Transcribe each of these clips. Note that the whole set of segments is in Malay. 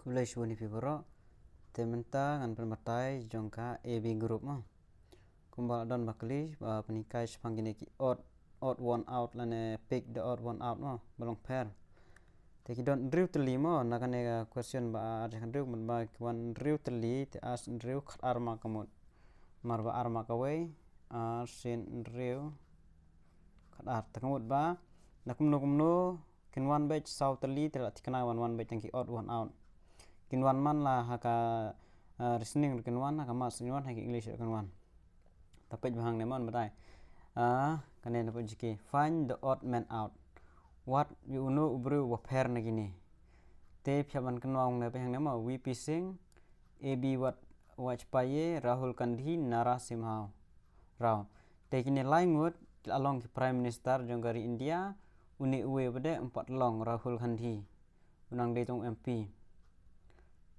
Kulai shuni piboro tementa ngan permatai jongka AB group mo kumbal don bakli penikai sepangkini ki odd one out lane pick the odd one out mo balong pair te ki don drill teli mo nakane question ba arjan drill mun ba kwan drill teli te as drill khat arma kamut marba arma kawai sin drill khat ar takamut ba nakumno kinwan batch sau teli te tikana one batch tangki odd one out kinwan man lah haka listening kinwan haka mas kinwan haka English kinwan tapi bahang nemon badai kane na pujiki find the odd man out what you know ubru wa pair na gini te pyaban kinwang ne bahang nemo we pising ab what watch paye Rahul Gandhi nara simhao raw te kini langut along ki prime minister jonggari India uni uwe bade empat long Rahul Gandhi unang de tong MP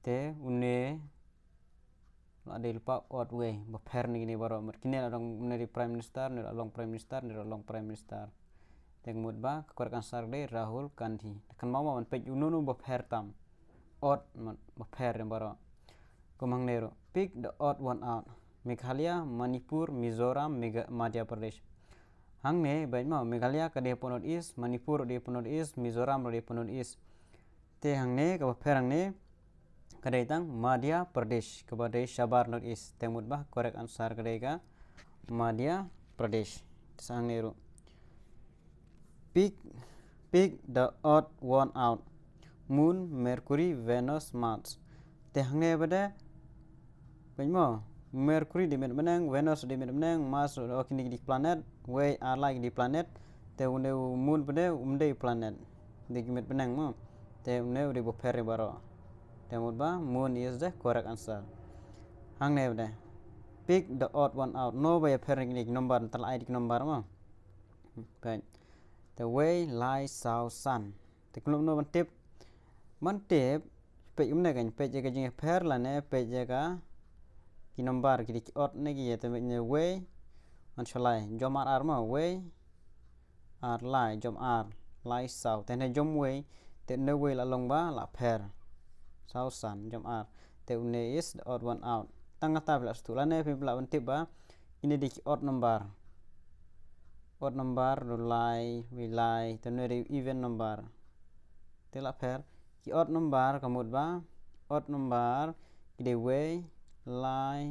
te une la de lupa odd way baper ni gini baro mat kini along neri prime minister neri along prime minister neri along prime minister te mut ba kor kan sar de Rahul Gandhi kan mama man pej ununu baper tam odd man baper yang baro kumang nero pick the odd one out Meghalaya Manipur Mizoram Madhya Pradesh hang ne baik mau Meghalaya ka de ponod is Manipur de ponod is Mizoram de ponod is te hang ne ka baper hang ne kadang Madhya Pradesh kepada Shabar North East temut bah correct answer kadega Madhya Pradesh sang neru pick the odd one out Moon Mercury Venus Mars te hangne bade benmo Mercury di menang Venus di menang Mars okini di planet we are like di planet te une moon bade umde planet di gimet benang mo te une uri boper baro temut ba moon is the correct answer hang ne bade pick the odd one out no by pairing ni number tal id number mo baik the way light south sun te kulum no man tip pe umne kan pe je jing pair la ne pe je ka ki number ki odd ne ki te ne way man shalai jom ar mo way ar lai jom ar light south te ne jom way te ne way la long ba la pair south sun jom ar te une is the odd one out tanga ta bla stu la ne pe bla ban tip ba ini di odd number do lai we lai te ne even number te la pair ki odd number kamut ba odd number ki de way lai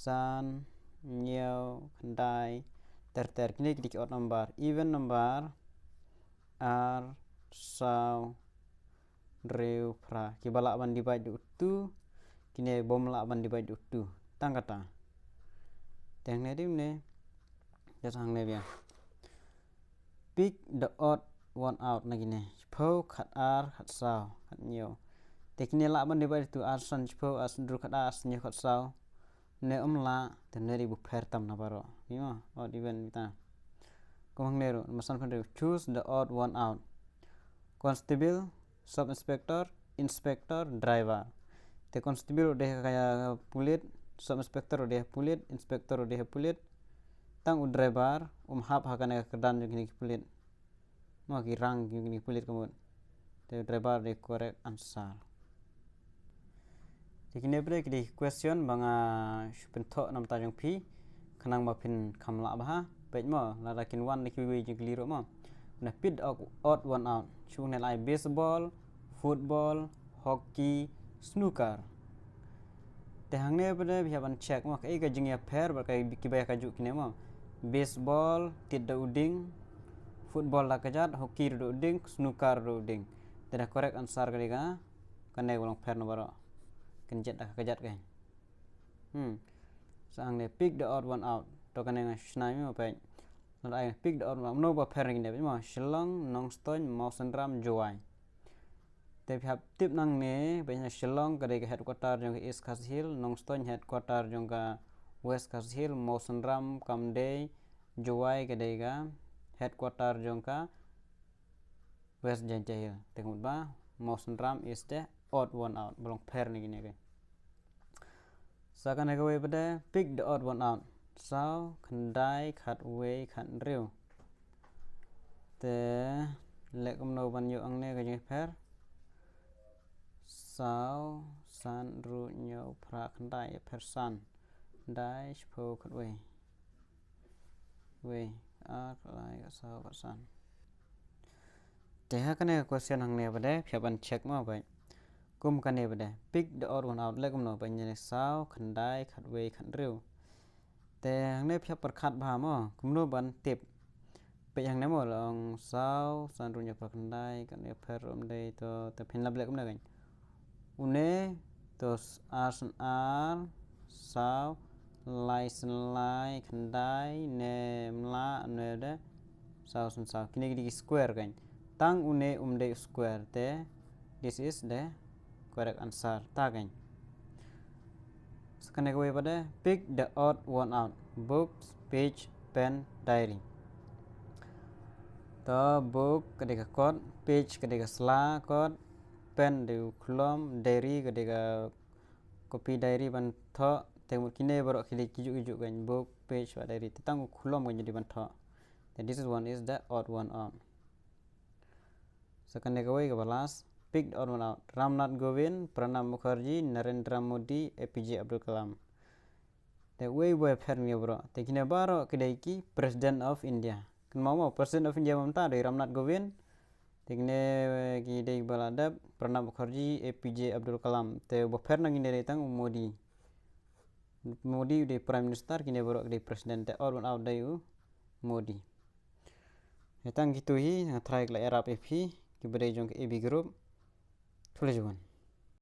sun nhiều khandai ter kini ki odd number even number ar sau reu pra ki bala ban divide tu kini bom la ban divide tu tangkata teng ne dim ne jasang ne bia pick the odd one out na gini pho khat ar khat sau khat nhiều te kini la ban divide tu ar san pho as dru khat as nhiều khat sau ne la te ne ri bu pher tam na baro yo odd even ta komang nero masan phan choose the odd one out constable sub inspector inspector driver te constable de kaya pulit sub inspector de pulit inspector de pulit tang driver hap hakane kedan gini pulit mo ki rang gini pulit kamut te driver de correct answer te kini bre ki question banga pentok nam ta jong pi khanang ma phin khamla ba pej mo la rakin wan ki wi jing kliro mo na pit odd one out chung ne lai baseball football hockey snooker te hangne bade bia ban check mo kai ga jingya pair ba kai ki ba ka ju kine mo baseball tit da uding football la kajat hockey do uding snooker do uding te da correct answer ga ga kane bolong pair no baro kan jet da kajat ga sang ne pick the odd one out to kane nga snai mo pe no ai pick the odd one no ba pair ni ne mo Shillong Nongstoin Mawsynram Jowai te phap tip nang ne be Shillong ka de headquarter jong East Khas Hill Nongstoin headquarter jong ka West Khas Hill Mawsynram Kamde Jowai ka de ga headquarter jong ka West Jancha Hill te mut ba Mawsynram is the odd one out bolong pair ni gini ke sakan ga we bade pick the odd one out sau khandai khat we khat riu te le kom no ban yo ang ne ga jing pair sao san ru nhau pra khandai person dai spo kat we a lai sao person te ha kane question hang ne bade phaban check ma bai kum kane bade pick the odd one out le kum no bai ne sao khandai khat we khat riu te hang ne phap par khat ba mo kum no ban tip pe hang ne mo long sao san ru nhau pra khandai kan ne pher om dei to te phin lab le kum na gain une tos arsan ar sao lai san lai khandai ne mla ne de sao san sao kini gidi square gain tang une umde square te this is the correct answer ta gain sekane go pada pick the odd one out books page pen diary to book kadeka kot page kadeka sla kot pen de klom diary kadeka copy diary ban tho temut kine borok kili kiju gain book page wa diary tang klom gain jadi ban tho then this is one is the odd one out second go ke balas pick the odd one out Ramnath Govind Pranab Mukherjee Narendra Modi APJ Abdul Kalam the way we pher mi bro te kine baro kedai ki president of India kan mau president of India mamta dari Ramnath Govind te kine ki dei baladab Pranab Mukherjee APJ Abdul Kalam te bo pher nang inde tang Modi de prime minister kine baro kedai president te odd one out dai Modi tang gitu hi try la Arab FP ki bade jong AB group tulis